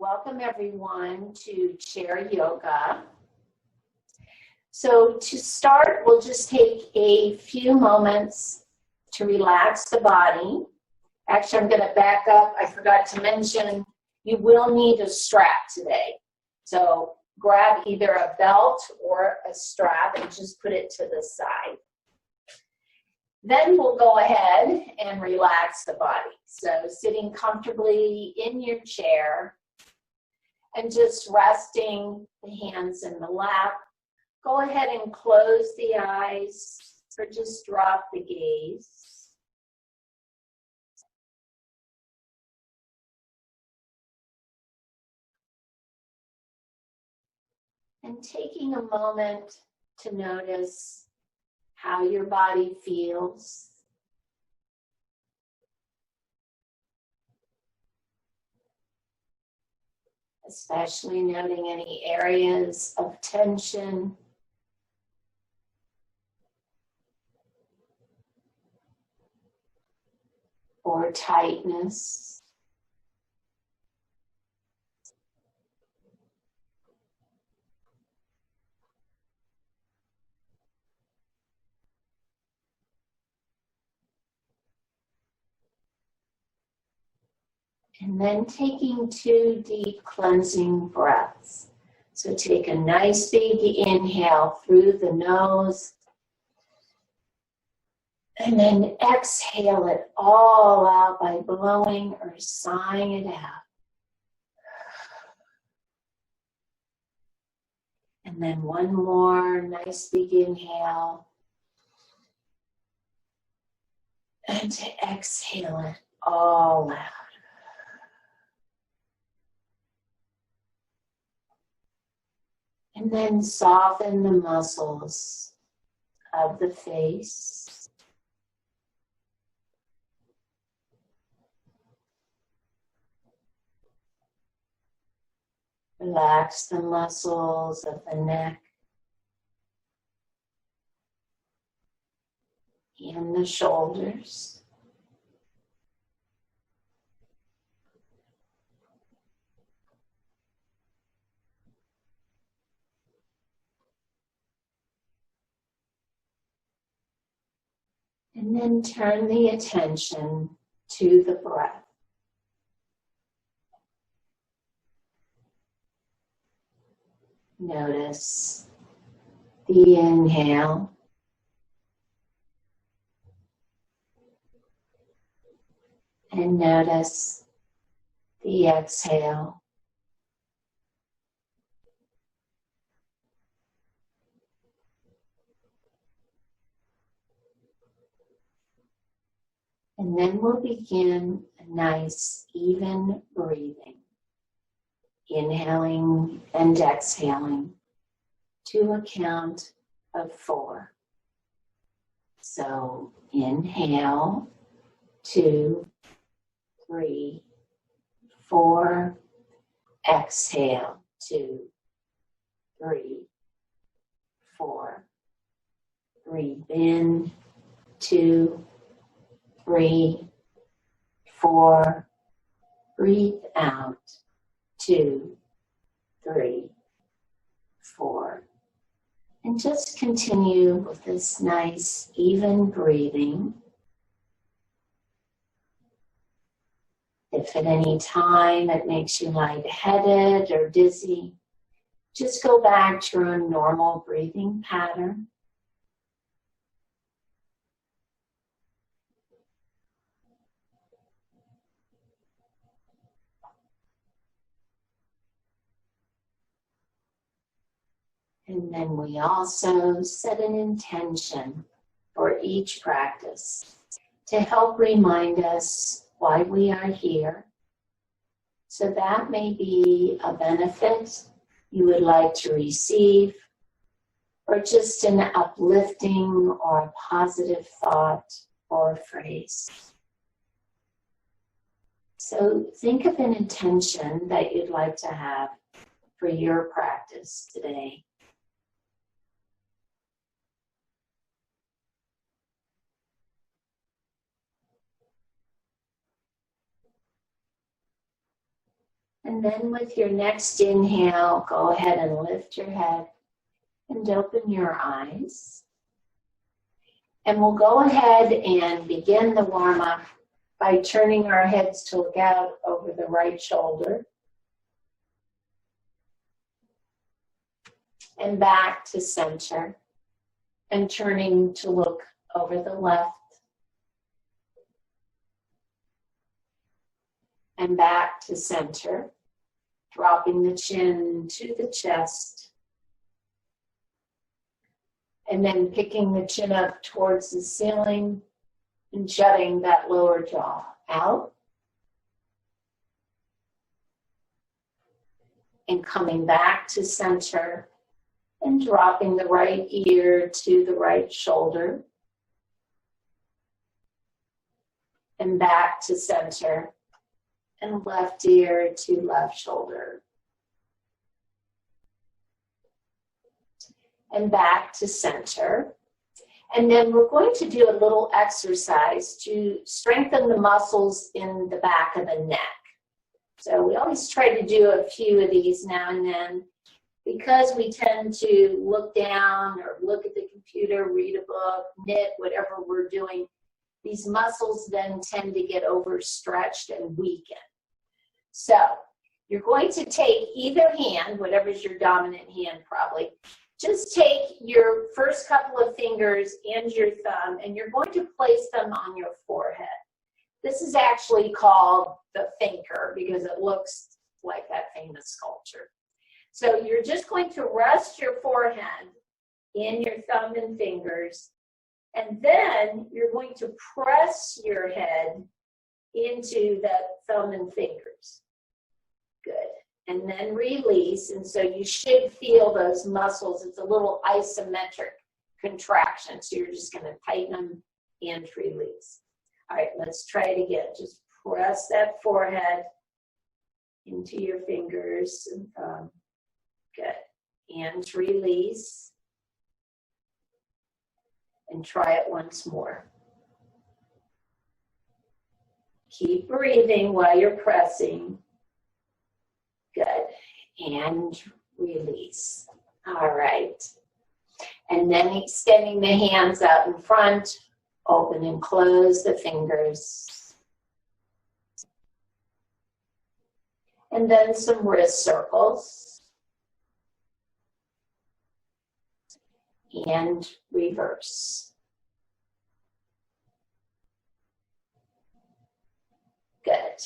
Welcome everyone to Chair Yoga. So to start, we'll just take a few moments to relax the body. Actually, I'm going to back up. I forgot to mention, you will need a strap today. So grab either a belt or a strap and just put it to the side. Then we'll go ahead and relax the body. So sitting comfortably in your chair and just resting the hands in the lap. Go ahead and close the eyes or just drop the gaze. And taking a moment to notice how your body feels. Especially noting any areas of tension. Or tightness. And then taking 2 deep cleansing breaths. So take a nice big inhale through the nose. And then exhale it all out by blowing or sighing it out. And then one more nice big inhale. And to exhale it all out. And then soften the muscles of the face. Relax the muscles of the neck and the shoulders. And then turn the attention to the breath. Notice the inhale. And notice the exhale. And then we'll begin a nice, even breathing. Inhaling and exhaling to a count of 4. So inhale, 2, 3, 4. Exhale, 2, 3, 4. Breathe in, 2, 3, 4. Breathe out, 2, 3, 4. And just continue with this nice, even breathing. If at any time it makes you lightheaded or dizzy, just go back to your normal breathing pattern. And then we also set an intention for each practice to help remind us why we are here. So that may be a benefit you would like to receive, or just an uplifting or a positive thought or phrase. So think of an intention that you'd like to have for your practice today. And then with your next inhale, go ahead and lift your head and open your eyes. And we'll go ahead and begin the warm-up by turning our heads to look out over the right shoulder and back to center, and turning to look over the left and back to center, dropping the chin to the chest, and then picking the chin up towards the ceiling and shutting that lower jaw out. And coming back to center and dropping the right ear to the right shoulder. And back to center and left ear to left shoulder. And back to center. And then we're going to do a little exercise to strengthen the muscles in the back of the neck. So we always try to do a few of these now and then, because we tend to look down or look at the computer, read a book, knit, whatever we're doing. These muscles then tend to get overstretched and weaken. So you're going to take either hand, whatever's your dominant hand probably, just take your first couple of fingers and your thumb, and you're going to place them on your forehead. This is actually called the thinker because it looks like that famous sculpture. So you're just going to rest your forehead in your thumb and fingers, and then you're going to press your head into that thumb and fingers. Good. And then release, and so you should feel those muscles. It's a little isometric contraction, so you're just going to tighten them and release. All right, let's try it again. Just press that forehead into your fingers and thumb. Good. And release. And try it once more. Keep breathing while you're pressing. Good. And release. All right. And then extending the hands out in front, open and close the fingers. And then some wrist circles. And reverse. Good.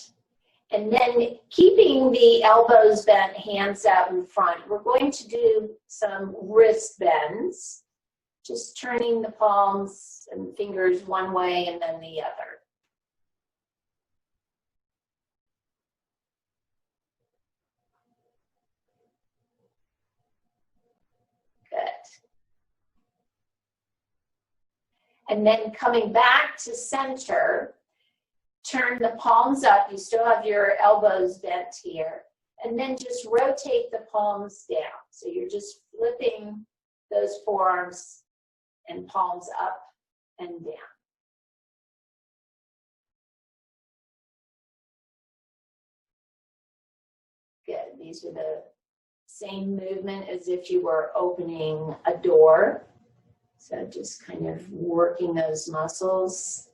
And then keeping the elbows bent, hands out in front, we're going to do some wrist bends, just turning the palms and fingers one way and then the other. Good. And then coming back to center, turn the palms up. You still have your elbows bent here. And then just rotate the palms down. So you're just flipping those forearms and palms up and down. Good. These are the same movement as if you were opening a door. So just kind of working those muscles.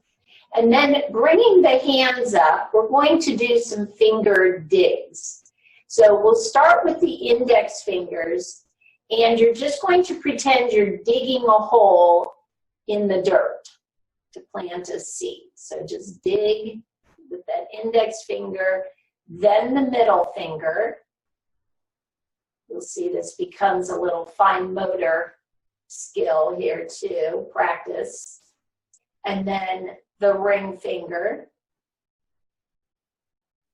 And then bringing the hands up, we're going to do some finger digs. So we'll start with the index fingers, and you're just going to pretend you're digging a hole in the dirt to plant a seed. So just dig with that index finger, then the middle finger. You'll see this becomes a little fine motor skill here too, practice. And then the ring finger,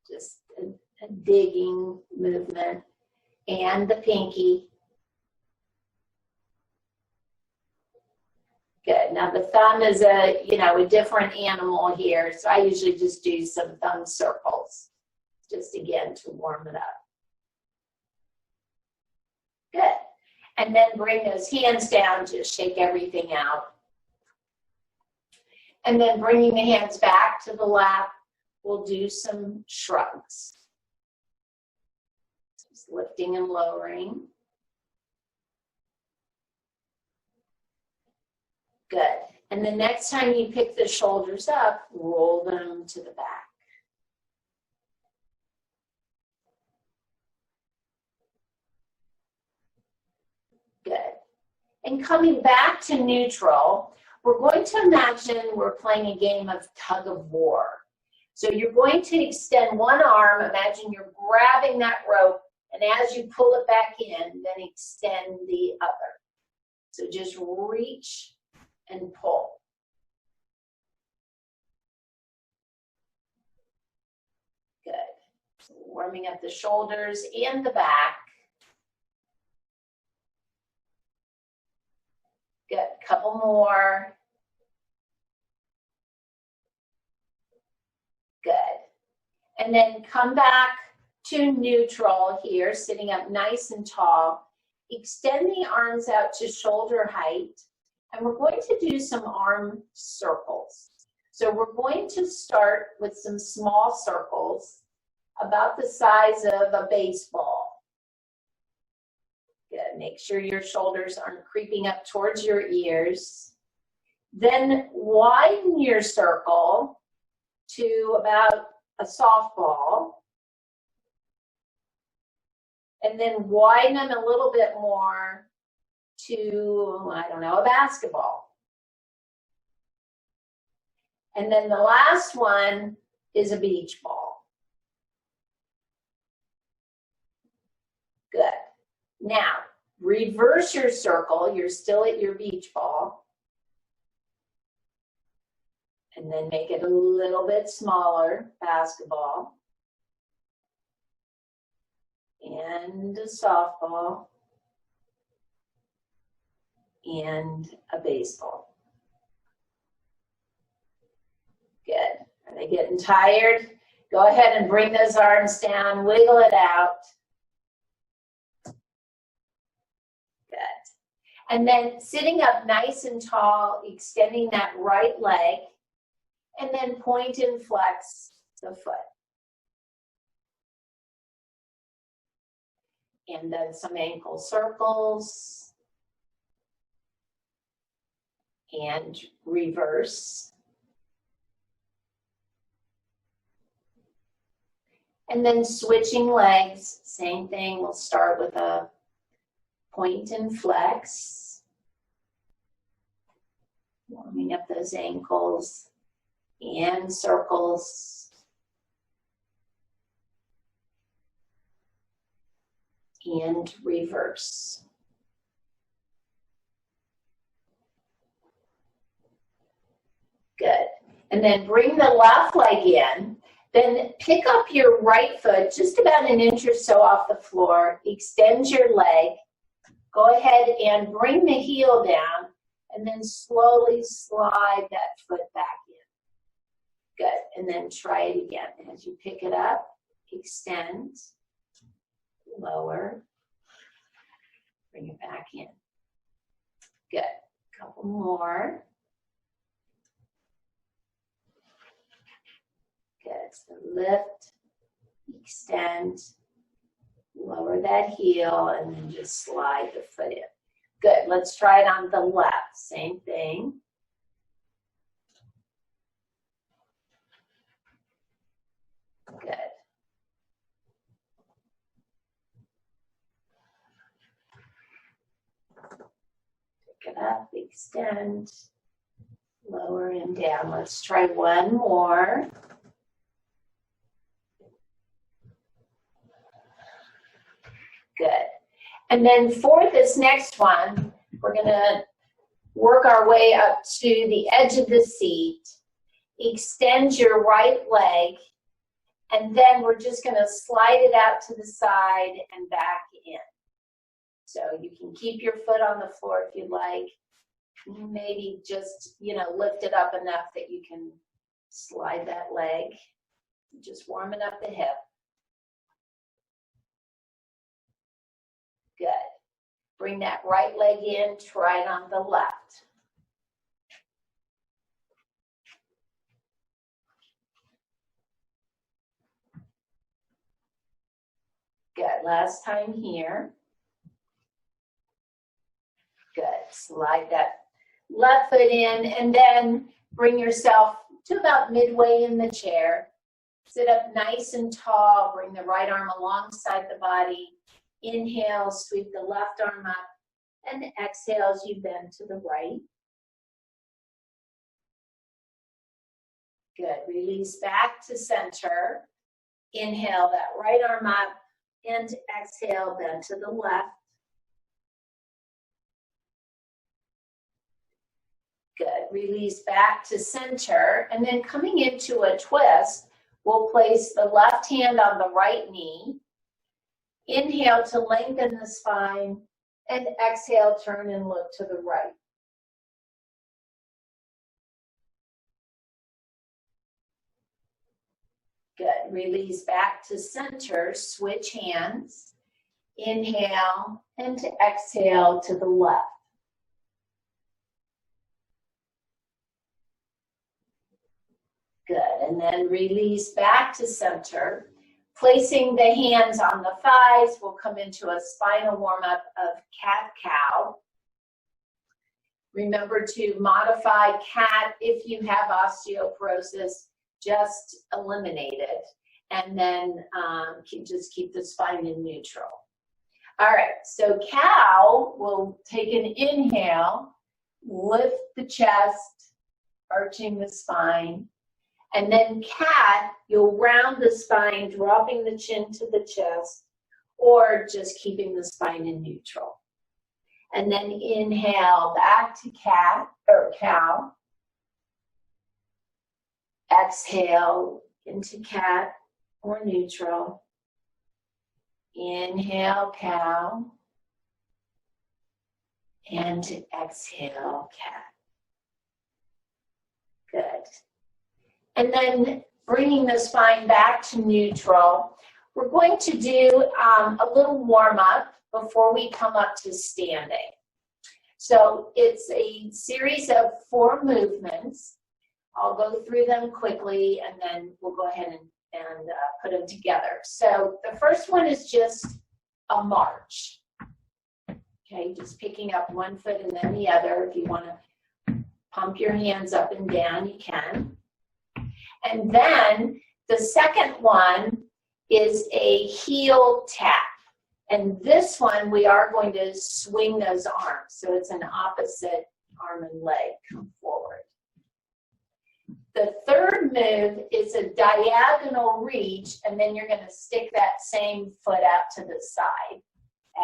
just a digging movement, and the pinky. Good. Now the thumb is a different animal here, so I usually just do some thumb circles, just again to warm it up. Good. And then bring those hands down, just shake everything out. And then bringing the hands back to the lap, we'll do some shrugs. lifting and lowering. Good. And the next time you pick the shoulders up, roll them to the back. Good. And coming back to neutral, we're going to imagine we're playing a game of tug of war. So you're going to extend one arm, imagine you're grabbing that rope, and as you pull it back in, then extend the other. So just reach and pull. Good. So warming up the shoulders and the back. Good. Couple more. Good. And then come back to neutral here, sitting up nice and tall. Extend the arms out to shoulder height. And we're going to do some arm circles. So we're going to start with some small circles about the size of a baseball. Good. Make sure your shoulders aren't creeping up towards your ears. Then widen your circle to about a softball. And then widen them a little bit more to, I don't know, a basketball. And then the last one is a beach ball. Good. Now, reverse your circle. You're still at your beach ball. And then make it a little bit smaller, basketball. And a softball. And a baseball. Good. Are they getting tired? Go ahead and bring those arms down, wiggle it out. Good. And then sitting up nice and tall, extending that right leg, and then point and flex the foot. And then some ankle circles. And reverse. And then switching legs, same thing. We'll start with a point and flex. Warming up those ankles and circles. And reverse. Good. And then bring the left leg in. Then pick up your right foot just about an inch or so off the floor. Extend your leg. Go ahead and bring the heel down. And then slowly slide that foot back in. Good. And then try it again. As you pick it up, extend, lower, bring it back in. Good. Couple more. Good. So lift, extend, lower that heel, and then just slide the foot in. Good. Let's try it on the left. Same thing. Good. Pick it up, extend, lower and down. Let's try one more. Good. And then for this next one, we're going to work our way up to the edge of the seat. Extend your right leg, and then we're just going to slide it out to the side and back in. So you can keep your foot on the floor if you'd like. Maybe just, lift it up enough that you can slide that leg. Just warming up the hip. Good. Bring that right leg in, try it on the left. Good. last time here. Good. Slide that left foot in and then bring yourself to about midway in the chair. Sit up nice and tall. Bring the right arm alongside the body. Inhale, sweep the left arm up. And exhale as you bend to the right. Good. Release back to center. Inhale that right arm up. And exhale, bend to the left. Good. Release back to center. And then coming into a twist, we'll place the left hand on the right knee. Inhale to lengthen the spine. And exhale, turn and look to the right. Good. Release back to center. Switch hands. Inhale and to exhale to the left. Good. And then release back to center. Placing the hands on the thighs, we'll come into a spinal warm-up of cat-cow. Remember to modify cat if you have osteoporosis, just eliminate it. And then just keep the spine in neutral. All right, so cow, we'll take an inhale, lift the chest, arching the spine. And then cat, you'll round the spine, dropping the chin to the chest, or just keeping the spine in neutral. And then inhale back to cat or cow. Exhale into cat or neutral. Inhale cow. And exhale cat. Good. And then bringing the spine back to neutral, we're going to do a little warm-up before we come up to standing. So it's a series of 4 movements. I'll go through them quickly and then we'll go ahead and put them together. So the first one is just a march. Okay, just picking up one foot and then the other. If you want to pump your hands up and down, you can. And then the second one is a heel tap. And this one, we are going to swing those arms. So it's an opposite arm and leg come forward. The third move is a diagonal reach, and then you're going to stick that same foot out to the side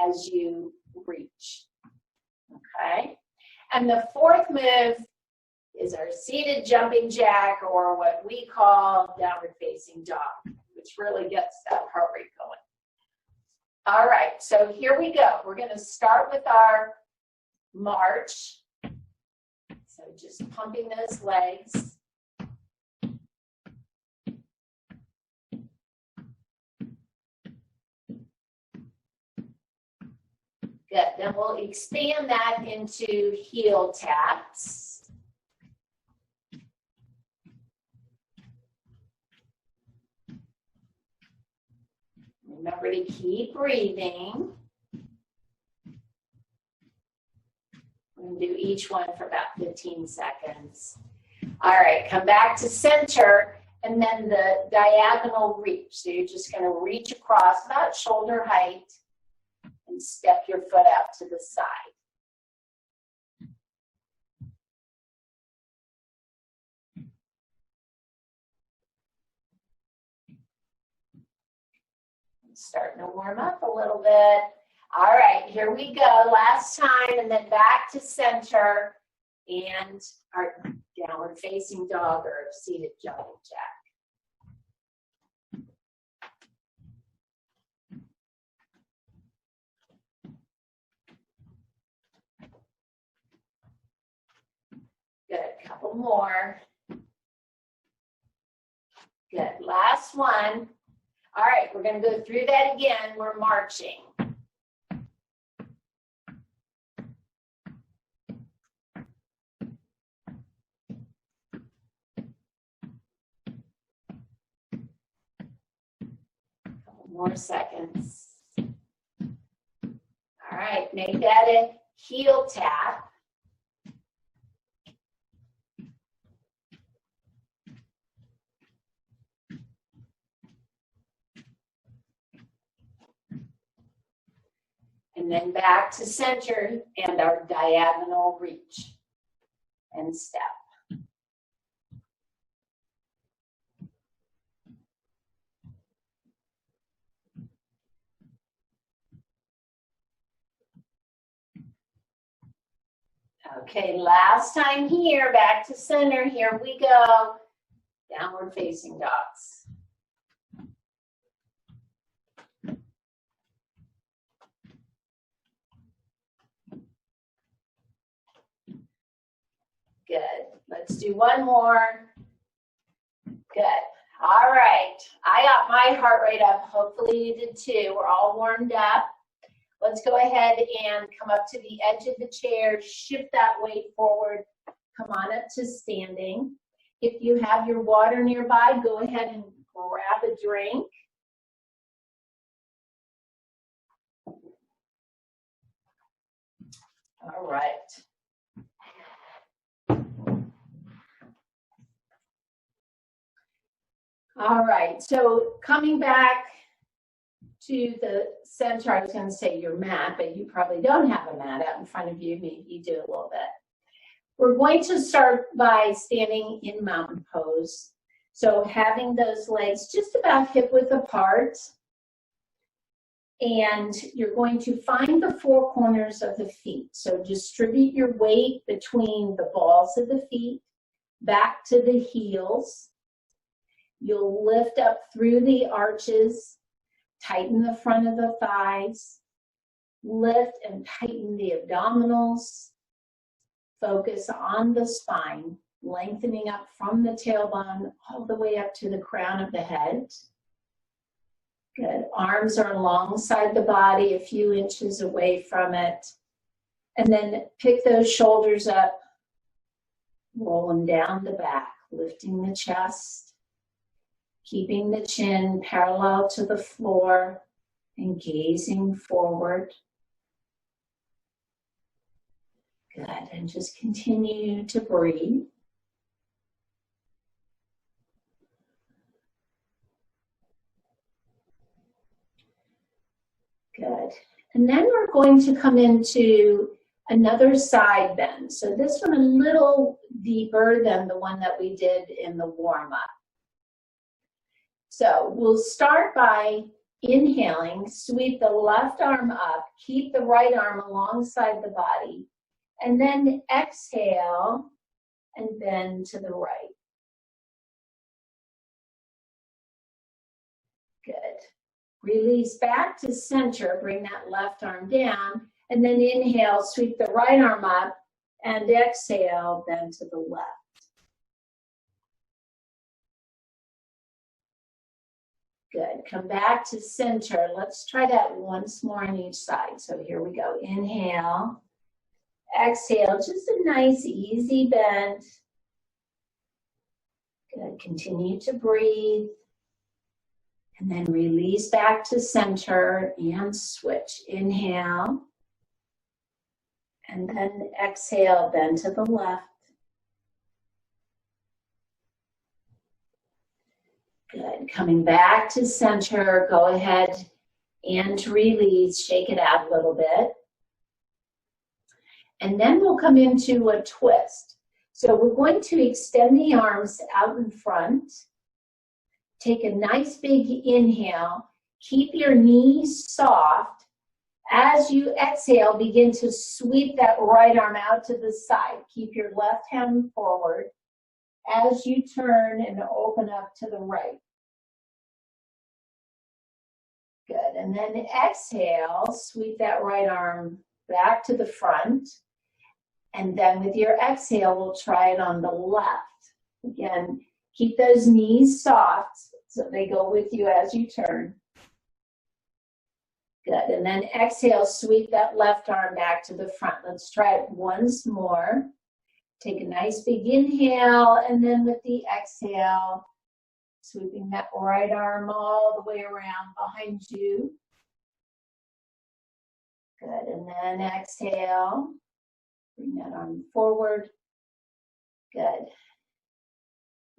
as you reach. Okay? And the fourth move is our seated jumping jack, or what we call downward facing dog, which really gets that heart rate going. All right, so here we go. We're going to start with our march. So just pumping those legs. Good, then we'll expand that into heel taps. Remember to keep breathing. We're going to do each one for about 15 seconds. All right, come back to center and then the diagonal reach. So you're just going to reach across about shoulder height and step your foot out to the side. Starting to warm up a little bit. All right, here we go. Last time, and then back to center and our downward facing dog or seated jumping jack. Good, couple more. Good, last one. All right, we're going to go through that again. We're marching. Couple more seconds. right, make that a heel tap. And then back to center and our diagonal reach and step. Okay, last time here, back to center. Here we go. Downward facing dogs. Good. Let's do one more. Good. All right. I got my heart rate up. Hopefully you did too. We're all warmed up. Let's go ahead and come up to the edge of the chair. Shift that weight forward. Come on up to standing. If you have your water nearby, go ahead and grab a drink. All right. All right, so coming back to the center, I was going to say your mat, but you probably don't have a mat out in front of you. Maybe you do a little bit. We're going to start by standing in mountain pose. So having those legs just about hip width apart. And you're going to find the four corners of the feet. So distribute your weight between the balls of the feet, back to the heels. You'll lift up through the arches, tighten the front of the thighs, lift and tighten the abdominals, focus on the spine, lengthening up from the tailbone all the way up to the crown of the head. Good. Arms are alongside the body, a few inches away from it. And then pick those shoulders up, roll them down the back, lifting the chest. Keeping the chin parallel to the floor and gazing forward. Good, and just continue to breathe. Good, and then we're going to come into another side bend. So this one a little deeper than the one that we did in the warm-up. So we'll start by inhaling, sweep the left arm up, keep the right arm alongside the body, and then exhale and bend to the right. Good. Release back to center, bring that left arm down, and then inhale, sweep the right arm up, and exhale, bend to the left. Good. Come back to center. Let's try that once more on each side. So here we go. Inhale. Exhale. Just a nice, easy bend. Good. Continue to breathe. And then release back to center and switch. Inhale. And then exhale, bend to the left. Good. Coming back to center, go ahead and release, shake it out a little bit. And then we'll come into a twist. So we're going to extend the arms out in front. Take a nice big inhale. Keep your knees soft. As you exhale, begin to sweep that right arm out to the side. Keep your left hand forward as you turn and open up to the right. Good. And then exhale, sweep that right arm back to the front. And then with your exhale, we'll try it on the left. Again, keep those knees soft so they go with you as you turn. Good. And then exhale, sweep that left arm back to the front. Let's try it once more. Take a nice big inhale, and then with the exhale, sweeping that right arm all the way around behind you. Good, and then exhale. Bring that arm forward. Good.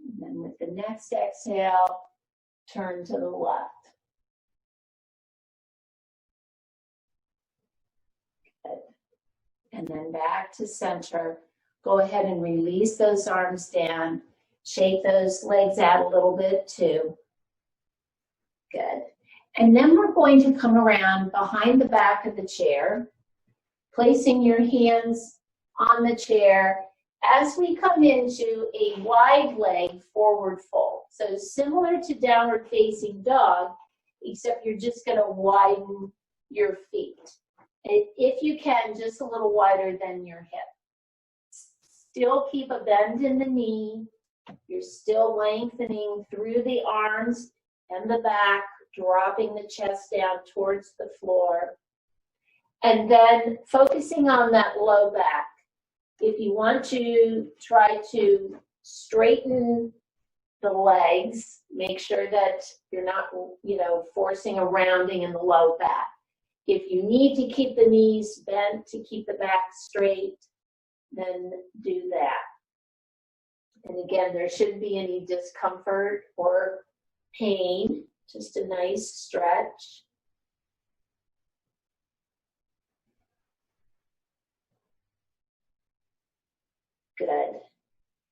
And then with the next exhale, turn to the left. Good. And then back to center. Go ahead and release those arms down. Shake those legs out a little bit too. Good. And then we're going to come around behind the back of the chair, placing your hands on the chair as we come into a wide leg forward fold. So similar to downward facing dog, except you're just going to widen your feet. If you can, just a little wider than your hip. Still keep a bend in the knee. You're still lengthening through the arms and the back, dropping the chest down towards the floor. And then focusing on that low back. If you want to try to straighten the legs, make sure that you're not, forcing a rounding in the low back. If you need to keep the knees bent to keep the back straight, then do that. And again, there shouldn't be any discomfort or pain, just a nice stretch. Good.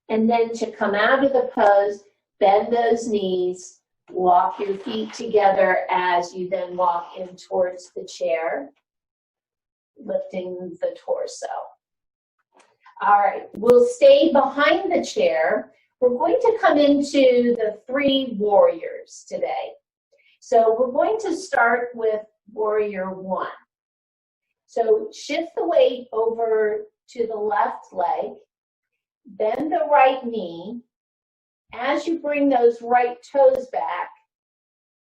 And then to come out of the pose, bend those knees, walk your feet together as you then walk in towards the chair, lifting the torso. All right, we'll stay behind the chair. We're going to come into the 3 warriors today. So we're going to start with warrior 1. So shift the weight over to the left leg, bend the right knee. As you bring those right toes back,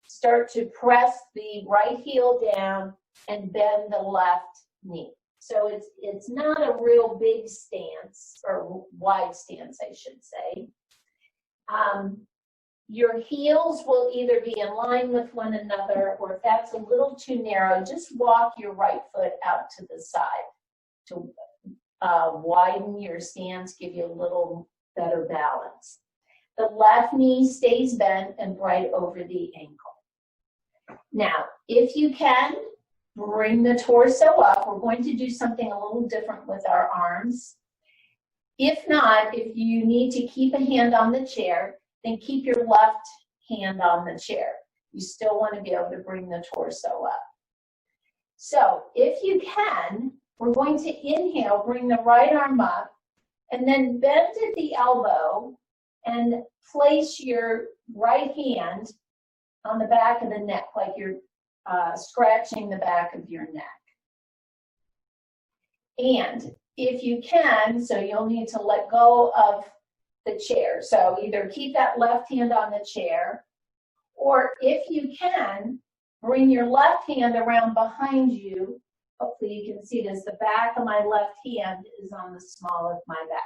start to press the right heel down and bend the left knee. So it's not a real big stance, or wide stance, I should say. Your heels will either be in line with one another, or if that's a little too narrow, just walk your right foot out to the side to widen your stance, give you a little better balance. The left knee stays bent and right over the ankle. Now, if you can, bring the torso up. We're going to do something a little different with our arms. If not, if you need to keep a hand on the chair, then keep your left hand on the chair. You still want to be able to bring the torso up. So if you can, we're going to inhale, bring the right arm up, and then bend at the elbow and place your right hand on the back of the neck, like you're scratching the back of your neck. And if you can, so you'll need to let go of the chair. So either keep that left hand on the chair, or if you can, bring your left hand around behind you. Hopefully you can see this. The back of my left hand is on the small of my back.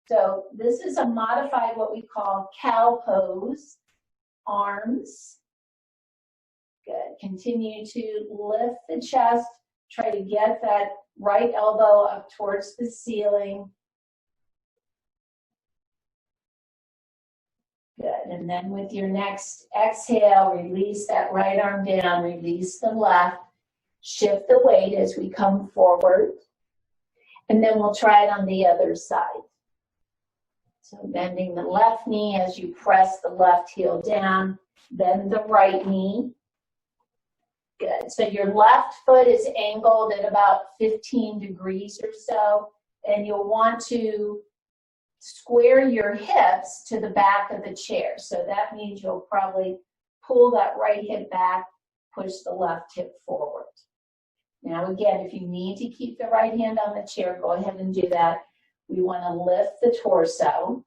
So this is a modified, what we call cow pose. Arms. Good. Continue to lift the chest. Try to get that right elbow up towards the ceiling. Good. And then with your next exhale, release that right arm down, release the left. Shift the weight as we come forward. And then we'll try it on the other side. So bending the left knee as you press the left heel down, bend the right knee. Good. So your left foot is angled at about 15 degrees or so, and you'll want to square your hips to the back of the chair. So that means you'll probably pull that right hip back, push the left hip forward. Now again, if you need to keep the right hand on the chair, go ahead and do that. We want to lift the torso,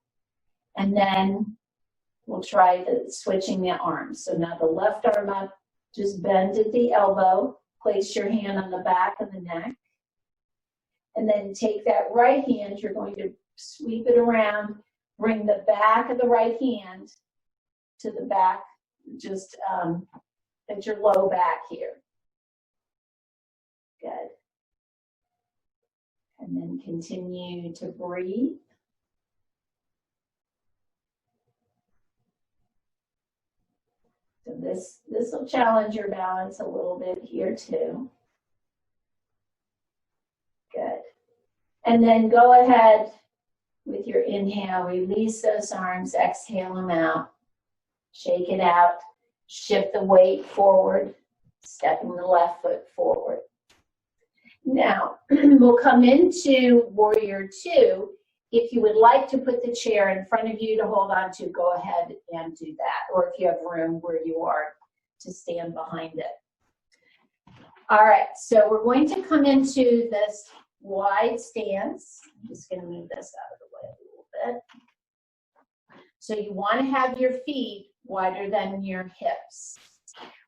and then we'll try switching the arms. So now the left arm up, just bend at the elbow, place your hand on the back of the neck, and then take that right hand, you're going to sweep it around, bring the back of the right hand to the back, just at your low back here. Good. And then continue to breathe. So this will challenge your balance a little bit here too. Good. And then go ahead with your inhale, release those arms, exhale them out, shake it out, shift the weight forward, stepping the left foot forward. Now, we'll come into Warrior Two. If you would like to put the chair in front of you to hold on to, go ahead and do that. Or if you have room where you are to stand behind it. All right, so we're going to come into this wide stance. I'm just going to move this out of the way a little bit. So you want to have your feet wider than your hips.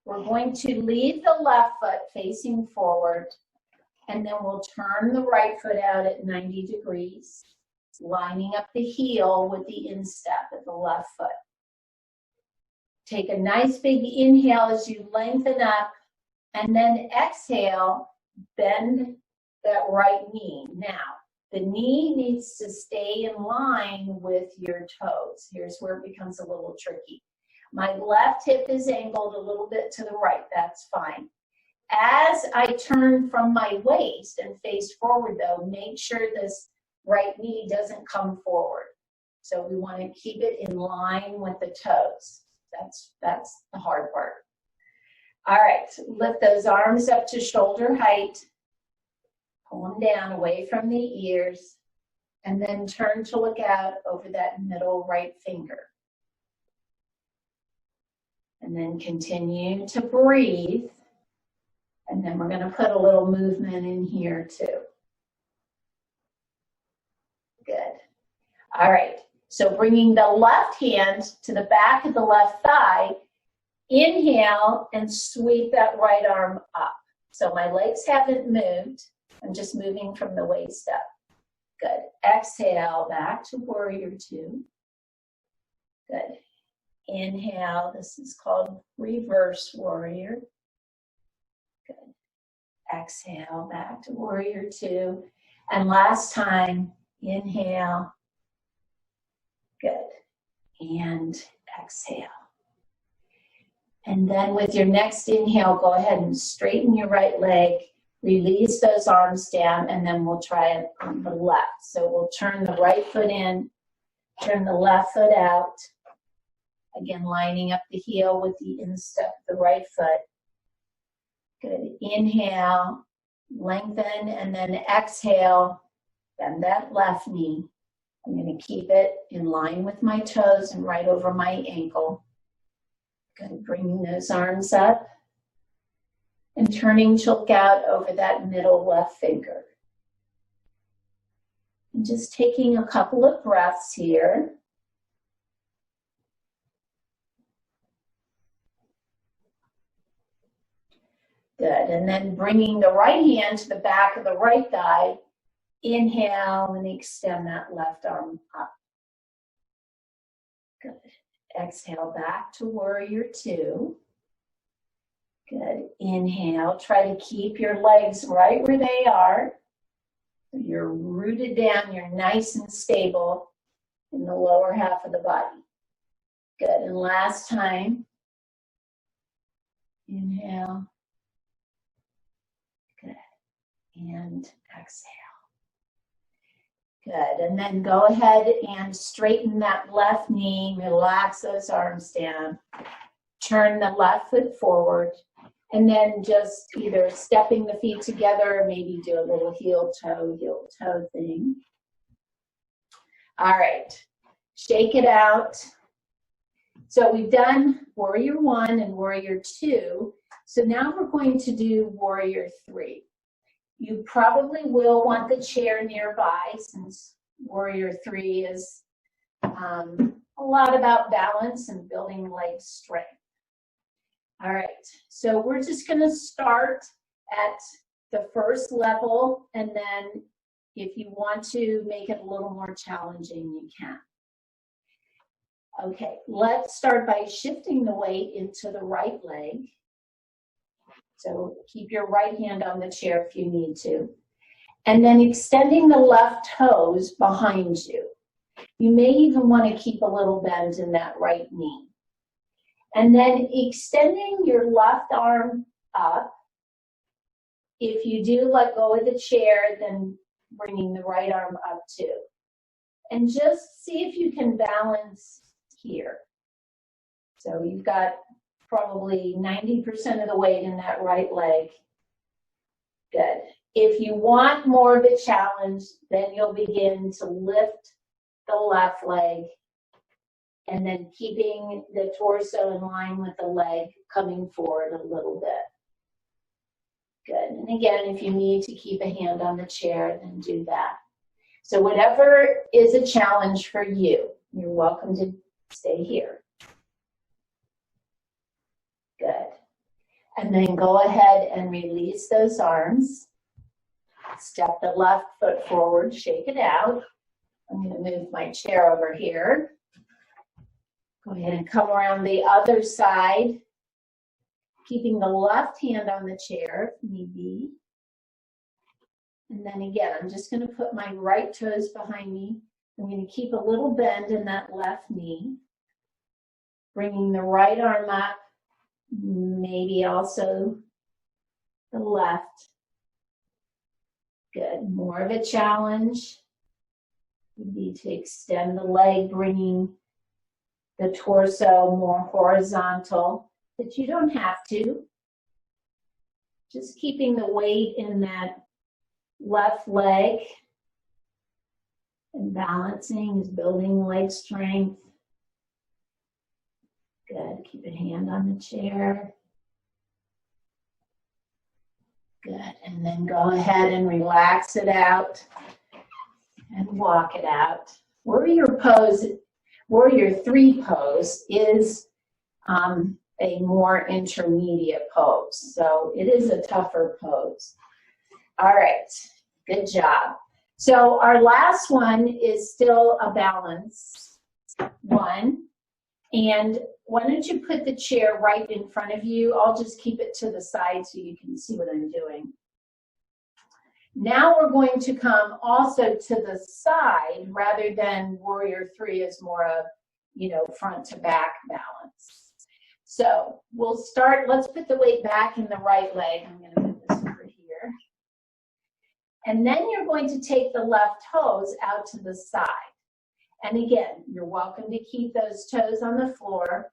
We're going to leave the left foot facing forward, and then we'll turn the right foot out at 90 degrees, lining up the heel with the instep of the left foot. Take a nice big inhale as you lengthen up, and then exhale, bend that right knee. Now, the knee needs to stay in line with your toes. Here's where it becomes a little tricky. My left hip is angled a little bit to the right. That's fine. As I turn from my waist and face forward, though, make sure this right knee doesn't come forward. So we want to keep it in line with the toes. That's the hard part. All right, lift those arms up to shoulder height. Pull them down away from the ears, and then turn to look out over that middle right finger. And then continue to breathe. And then we're going to put a little movement in here too. Good. All right. So bringing the left hand to the back of the left thigh, inhale and sweep that right arm up. So my legs haven't moved. I'm just moving from the waist up. Good. Exhale back to Warrior Two. Good. Inhale. This is called Reverse Warrior. Good. Exhale back to Warrior Two. And last time, inhale. Good. And exhale. And then with your next inhale, go ahead and straighten your right leg. Release those arms down, and then we'll try it on the left. So we'll turn the right foot in, turn the left foot out. Again, lining up the heel with the instep of the right foot. Good. Inhale, lengthen, and then exhale, bend that left knee. I'm going to keep it in line with my toes and right over my ankle. Good. Bringing those arms up. And turning to look out over that middle left finger. And just taking a couple of breaths here. Good, and then bringing the right hand to the back of the right thigh. Inhale and extend that left arm up. Good. Exhale back to Warrior Two. Good. Inhale. Try to keep your legs right where they are. You're rooted down. You're nice and stable in the lower half of the body. Good. And last time. Inhale. Good. And exhale. Good. And then go ahead and straighten that left knee. Relax those arms down. Turn the left foot forward. And then just either stepping the feet together, or maybe do a little heel toe thing. All right, shake it out. So we've done Warrior One and Warrior Two. So now we're going to do Warrior Three. You probably will want the chair nearby, since Warrior Three is a lot about balance and building leg strength. All right, so we're just going to start at the first level, and then if you want to make it a little more challenging, you can. Okay, let's start by shifting the weight into the right leg. So keep your right hand on the chair if you need to. And then extending the left toes behind you. You may even want to keep a little bend in that right knee. And then extending your left arm up. If you do let go of the chair, then bringing the right arm up too. And just see if you can balance here. So you've got probably 90% of the weight in that right leg. Good. If you want more of a challenge, then you'll begin to lift the left leg and then keeping the torso in line with the leg, coming forward a little bit. Good. And again, if you need to keep a hand on the chair, then do that. So whatever is a challenge for you, you're welcome to stay here. Good. And then go ahead and release those arms. Step the left foot forward, shake it out. I'm going to move my chair over here. Go ahead and come around the other side, keeping the left hand on the chair if need be. And then again, I'm just going to put my right toes behind me. I'm going to keep a little bend in that left knee. Bringing the right arm up, maybe also the left. Good. More of a challenge would be to extend the leg, bringing the torso more horizontal, but you don't have to. Just keeping the weight in that left leg and balancing is building leg strength. Good. Keep a hand on the chair. Good. And then go ahead and relax it out and walk it out. Warrior pose, Warrior 3 pose is a more intermediate pose. So it is a tougher pose. All right. Good job. So our last one is still a balance one. And why don't you put the chair right in front of you? I'll just keep it to the side so you can see what I'm doing. Now we're going to come also to the side rather than Warrior 3 is more of, front to back balance. So we'll start, let's put the weight back in the right leg. I'm going to put this over here. And then you're going to take the left toes out to the side. And again, you're welcome to keep those toes on the floor.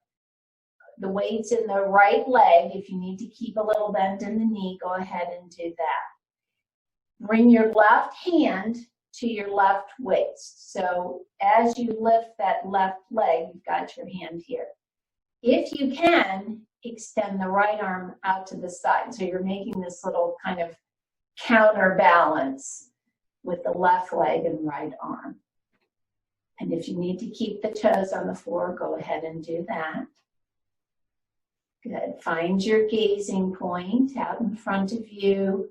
The weight's in the right leg. If you need to keep a little bend in the knee, go ahead and do that. Bring your left hand to your left waist. So as you lift that left leg, you've got your hand here. If you can, extend the right arm out to the side. So you're making this little kind of counterbalance with the left leg and right arm. And if you need to keep the toes on the floor, go ahead and do that. Good. Find your gazing point out in front of you.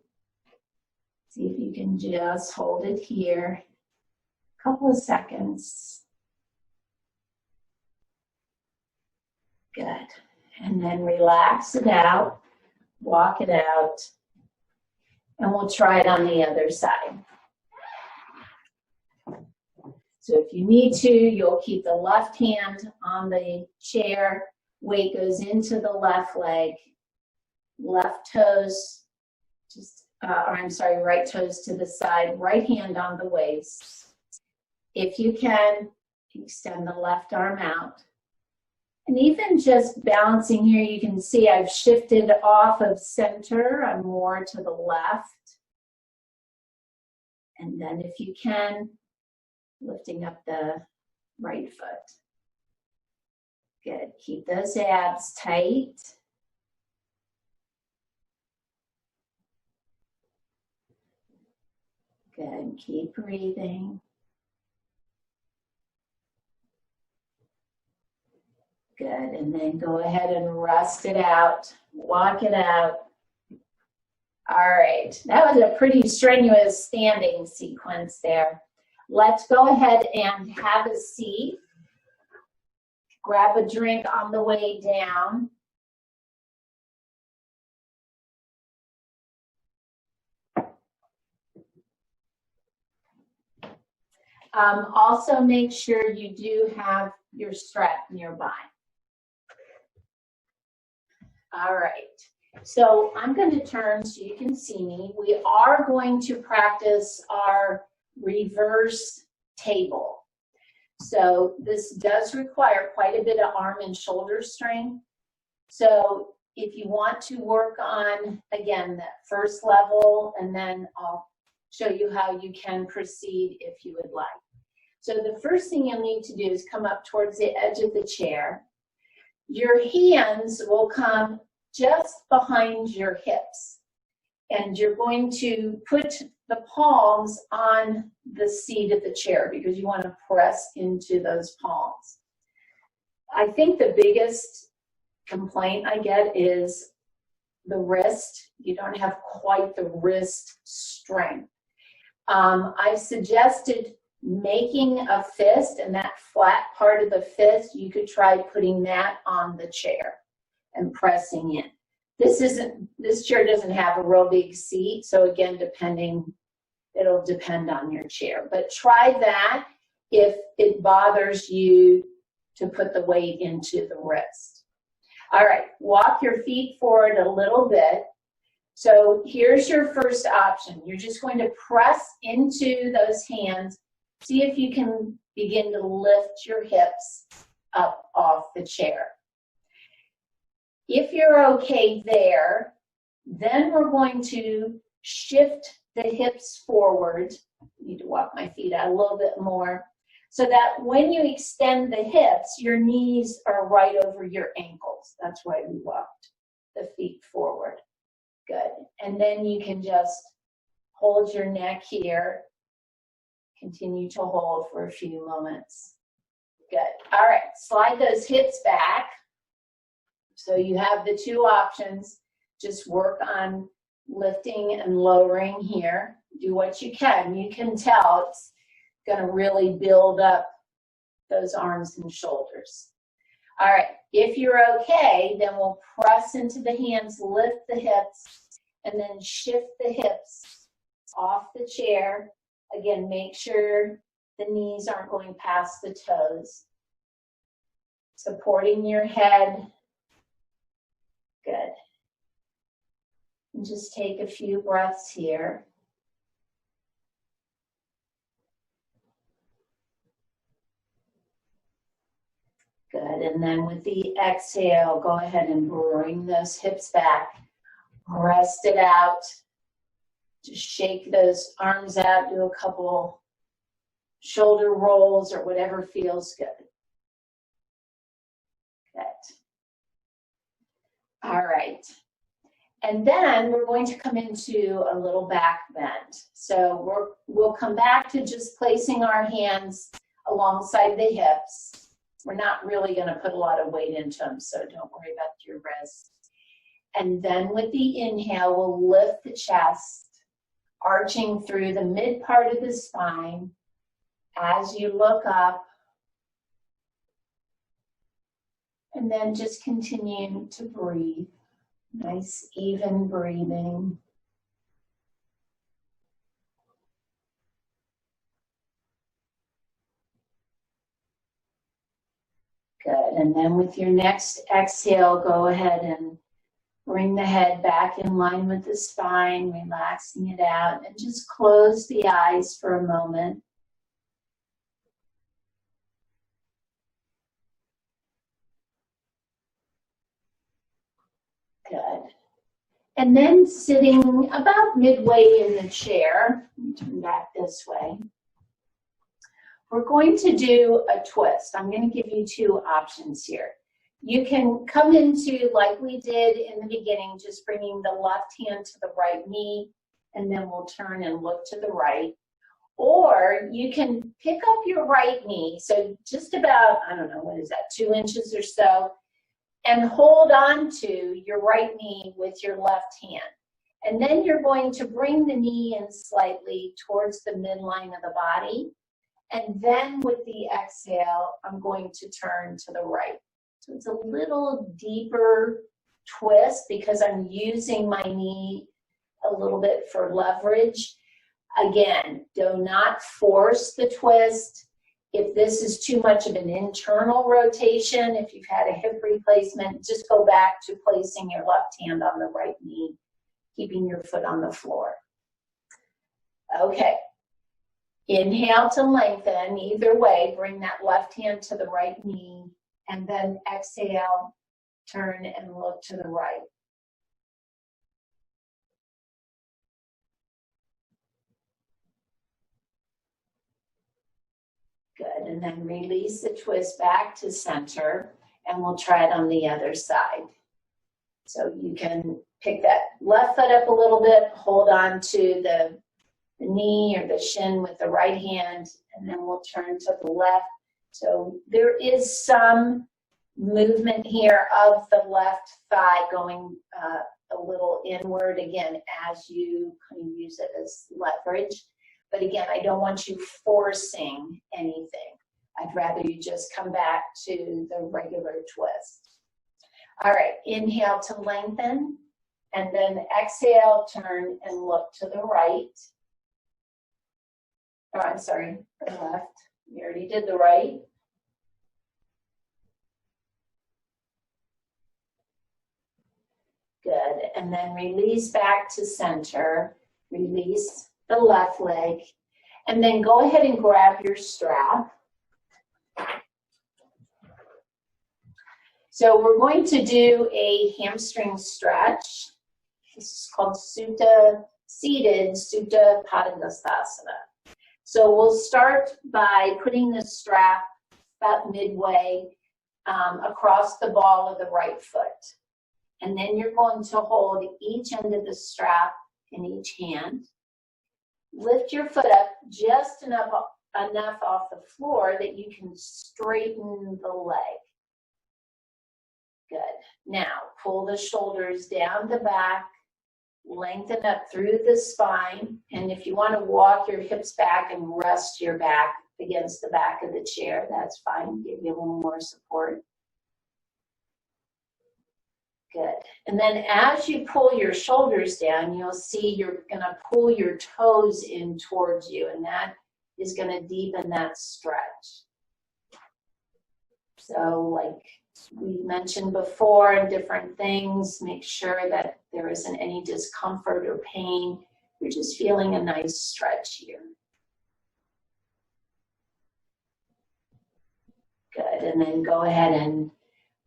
See if you can just hold it here. A couple of seconds. Good. And then relax it out. Walk it out. And we'll try it on the other side. So if you need to, you'll keep the left hand on the chair. Weight goes into the left leg. Left toes, right toes to the side. Right hand on the waist. If you can, extend the left arm out. And even just balancing here, you can see I've shifted off of center. I'm more to the left. And then if you can, lifting up the right foot. Good. Keep those abs tight. Good. Keep breathing. Good. And then go ahead and rest it out. Walk it out. All right. That was a pretty strenuous standing sequence there. Let's go ahead and have a seat. Grab a drink on the way down. Also make sure you do have your strap nearby. All right, so I'm going to turn so you can see me. We are going to practice our reverse table. So this does require quite a bit of arm and shoulder strength. So if you want to work on, again, that first level, and then I'll show you how you can proceed if you would like. So the first thing you'll need to do is come up towards the edge of the chair. Your hands will come just behind your hips, and you're going to put the palms on the seat of the chair because you want to press into those palms. I think the biggest complaint I get is the wrist. You don't have quite the wrist strength. I've suggested making a fist, and that flat part of the fist, you could try putting that on the chair and pressing in. This chair doesn't have a real big seat, so again, it'll depend on your chair. But try that if it bothers you to put the weight into the wrist. All right, walk your feet forward a little bit. So here's your first option. You're just going to press into those hands. See if you can begin to lift your hips up off the chair. If you're okay there, then we're going to shift the hips forward. I need to walk my feet out a little bit more so that when you extend the hips, your knees are right over your ankles. That's why we walked the feet forward. Good. And then you can just hold your neck here. Continue to hold for a few moments. Good. All right, slide those hips back. So you have the two options. Just work on lifting and lowering here. Do what you can. You can tell it's going to really build up those arms and shoulders. All right, if you're okay, then we'll press into the hands, lift the hips, and then shift the hips off the chair. Again, make sure the knees aren't going past the toes. Supporting your head. Good. And just take a few breaths here. Good, and then with the exhale, go ahead and bring those hips back. Rest it out. Just shake those arms out, do a couple shoulder rolls or whatever feels good. Good. All right. And then we're going to come into a little back bend. So we'll come back to just placing our hands alongside the hips. We're not really going to put a lot of weight into them, so don't worry about your wrists. And then with the inhale, we'll lift the chest, arching through the mid part of the spine. As you look up, and then just continue to breathe. Nice, even breathing. Good, and then with your next exhale, go ahead and bring the head back in line with the spine, relaxing it out, and just close the eyes for a moment. Good. And then sitting about midway in the chair, turn back this way, we're going to do a twist. I'm going to give you two options here. You can come into, like we did in the beginning, just bringing the left hand to the right knee, and then we'll turn and look to the right. Or you can pick up your right knee, so just about, I don't know, what is that, 2 inches or so, and hold on to your right knee with your left hand. And then you're going to bring the knee in slightly towards the midline of the body. And then with the exhale, I'm going to turn to the right. So it's a little deeper twist because I'm using my knee a little bit for leverage. Again, do not force the twist. If this is too much of an internal rotation, if you've had a hip replacement, just go back to placing your left hand on the right knee, keeping your foot on the floor. Okay. Inhale to lengthen. Either way, bring that left hand to the right knee, and then exhale, turn and look to the right. Good, and then release the twist back to center, and we'll try it on the other side. So you can pick that left foot up a little bit, hold on to the knee or the shin with the right hand, and then we'll turn to the left. So there is some movement here of the left thigh going a little inward, again, as you kind of use it as leverage. But again, I don't want you forcing anything. I'd rather you just come back to the regular twist. All right, inhale to lengthen, and then exhale, turn and look to the right. Oh, I'm sorry, the left. We already did the right. Good, and then release back to center. Release the left leg, and then go ahead and grab your strap. So we're going to do a hamstring stretch. This is called seated Supta Padangusthasana. So we'll start by putting the strap about midway across the ball of the right foot. And then you're going to hold each end of the strap in each hand. Lift your foot up just enough off the floor that you can straighten the leg. Good. Now, pull the shoulders down the back, lengthen up through the spine, and if you want to walk your hips back and rest your back against the back of the chair, that's fine. Give you a little more support. Good. And then as you pull your shoulders down, you'll see you're going to pull your toes in towards you, and that is going to deepen that stretch. So like we mentioned before in different things, make sure that there isn't any discomfort or pain. You're just feeling a nice stretch here. Good. And then go ahead and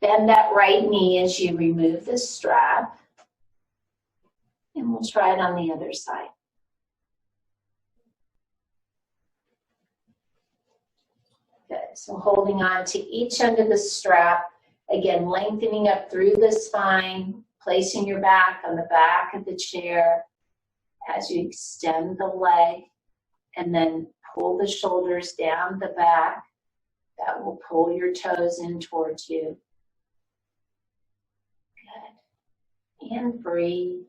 bend that right knee as you remove the strap. And we'll try it on the other side. Good. So holding on to each end of the strap. Again, lengthening up through the spine, placing your back on the back of the chair as you extend the leg, and then pull the shoulders down the back. That will pull your toes in towards you. Good. And breathe.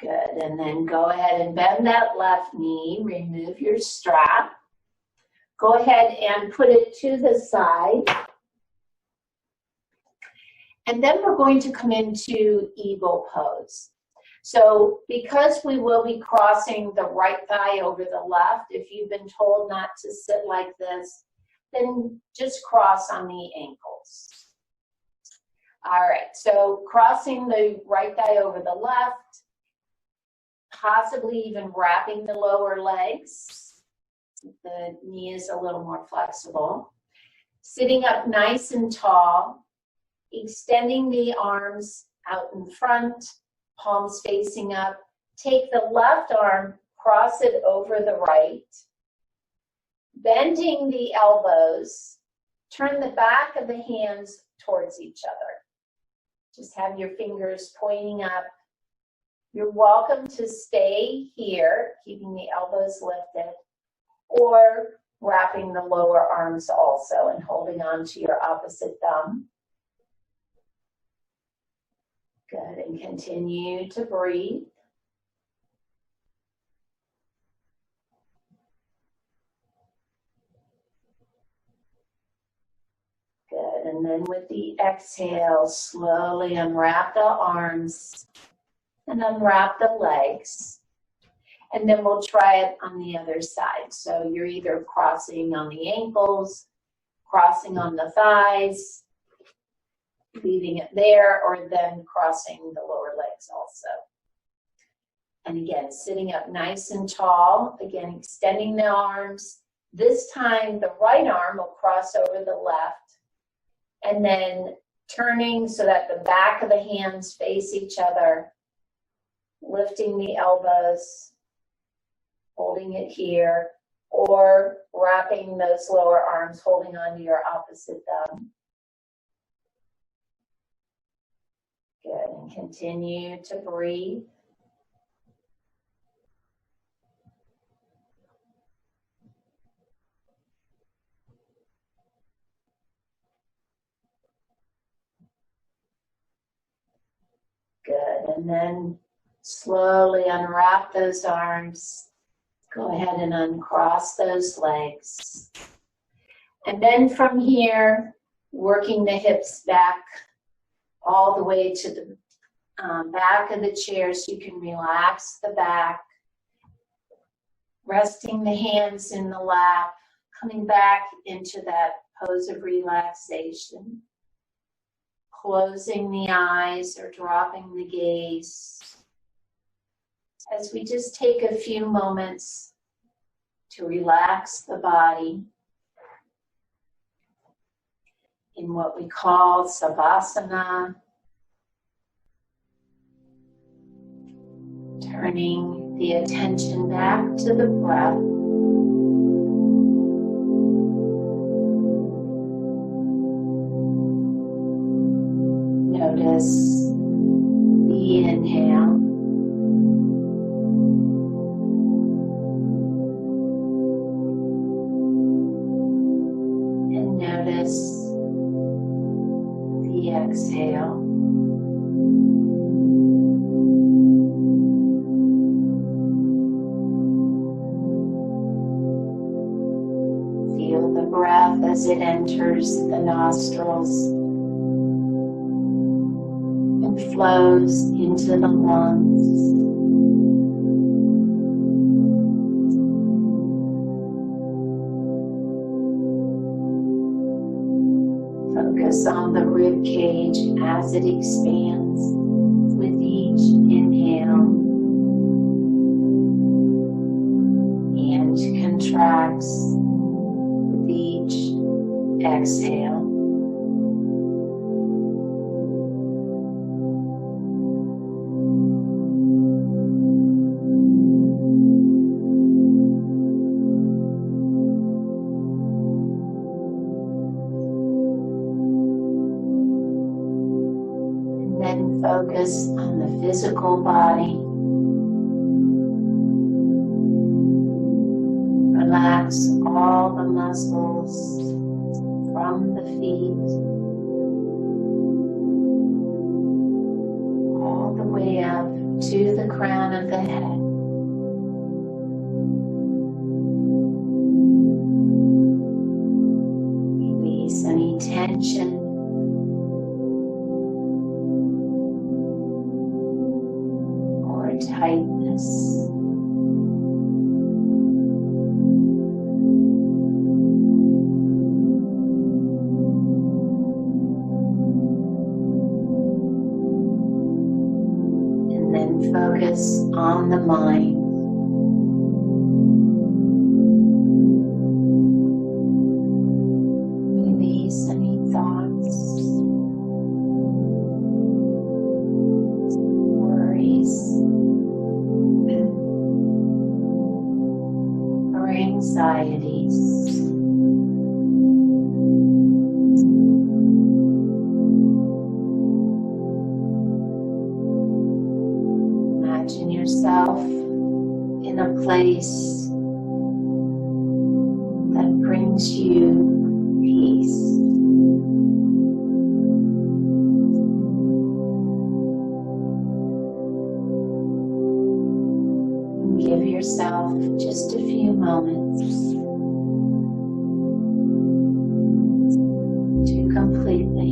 Good, and then go ahead and bend that left knee, remove your strap. Go ahead and put it to the side. And then we're going to come into eagle pose. So because we will be crossing the right thigh over the left, if you've been told not to sit like this, then just cross on the ankles. All right, so crossing the right thigh over the left, possibly even wrapping the lower legs. The knee is a little more flexible. Sitting up nice and tall, extending the arms out in front, palms facing up. Take the left arm, cross it over the right, bending the elbows, turn the back of the hands towards each other. Just have your fingers pointing up. You're welcome to stay here, keeping the elbows lifted, or wrapping the lower arms also and holding on to your opposite thumb. Good, and continue to breathe. And then with the exhale, slowly unwrap the arms and unwrap the legs. And then we'll try it on the other side. So you're either crossing on the ankles, crossing on the thighs, leaving it there, or then crossing the lower legs also. And again, sitting up nice and tall, again, extending the arms. This time, the right arm will cross over the left, and then turning so that the back of the hands face each other, lifting the elbows, holding it here, or wrapping those lower arms, holding onto your opposite thumb. Good, and continue to breathe. Good, and then slowly unwrap those arms. Go ahead and uncross those legs. And then from here, working the hips back all the way to the back of the chair so you can relax the back. Resting the hands in the lap, coming back into that pose of relaxation. Closing the eyes or dropping the gaze. As we just take a few moments to relax the body in what we call Savasana, turning the attention back to the breath. Notice the inhale. And notice the exhale. Feel the breath as it enters the nostrils and flows into the lungs. Focus on the rib cage as it expands with each inhale and contracts with each exhale. Focus on the physical body. Relax all the muscles from the feet all the way up to the crown of the head. Release any tension tightness. And then focus on the mind. Release any thoughts, worries, anxieties. Imagine yourself in a place that brings you peace. Give yourself just a few moments to completely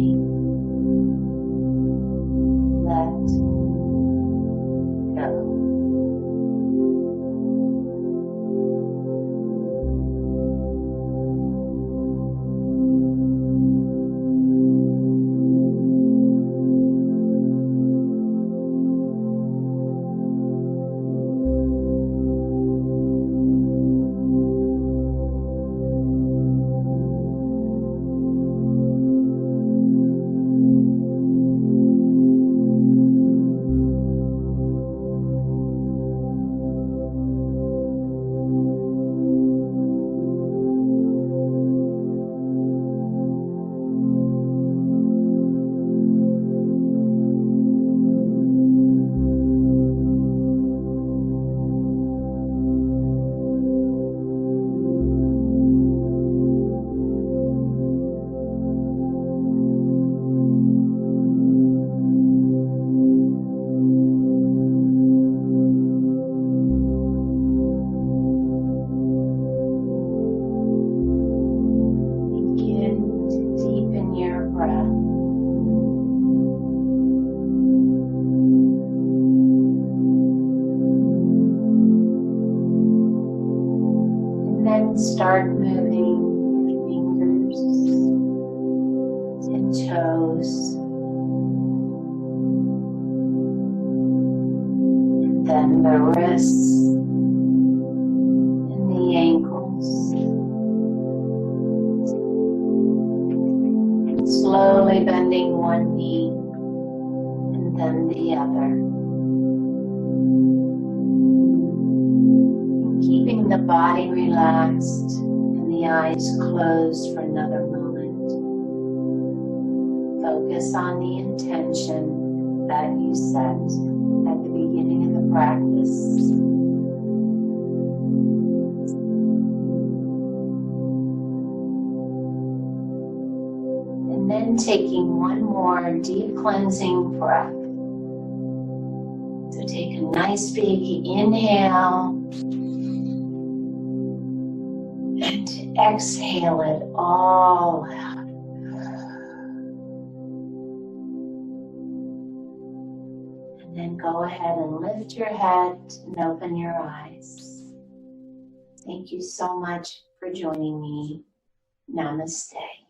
then the wrists and the ankles. Slowly bending one knee and then the other. Keeping the body relaxed and the eyes closed for another moment. Focus on the intention that you set at the beginning of the practice. And then taking one more deep cleansing breath. So take a nice big inhale and exhale it all out. And then go ahead and lift your head and open your eyes. Thank you so much for joining me. Namaste.